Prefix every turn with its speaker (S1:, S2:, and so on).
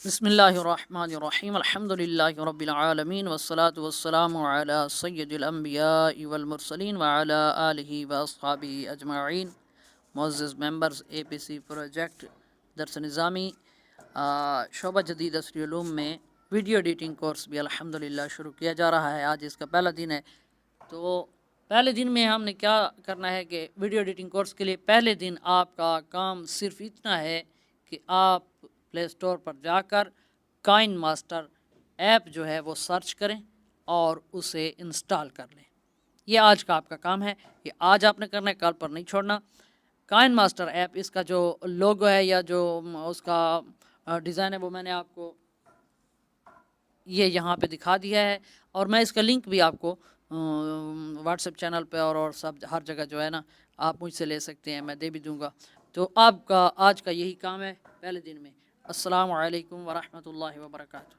S1: بسم اللہ الرحمن الرحیم الحمد للہ رب العالمین والصلاة والسلام علی سید الانبیاء والمرسلین وعلی آلہ واصحابہ اجمعین۔ معزز ممبرز اے پی سی پروجیکٹ درس نظامی شعبہ جدید عصری علوم میں ویڈیو ایڈیٹنگ کورس بھی الحمدللہ شروع کیا جا رہا ہے۔ آج اس کا پہلا دن ہے، تو پہلے دن میں ہم نے کیا کرنا ہے کہ ویڈیو ایڈیٹنگ کورس کے لیے پہلے دن آپ کا کام صرف اتنا ہے کہ آپ پلے اسٹور پر جا کر کائن ماسٹر ایپ جو ہے وہ سرچ کریں اور اسے انسٹال کر لیں۔ یہ آج کا آپ کا کام ہے، یہ آج آپ نے کرنا ہے، کل پر نہیں چھوڑنا۔ کائن ماسٹر ایپ، اس کا جو لوگو ہے یا جو اس کا ڈیزائن ہے وہ میں نے آپ کو یہ یہاں پہ دکھا دیا ہے، اور میں اس کا لنک بھی آپ کو واٹس ایپ چینل پہ اور سب ہر جگہ جو ہے نا آپ مجھ سے لے سکتے ہیں، میں دے بھی دوں گا۔ تو آپ کا آج کا یہی کام ہے پہلے دن میں۔ السلام علیکم ورحمۃ اللہ وبرکاتہ۔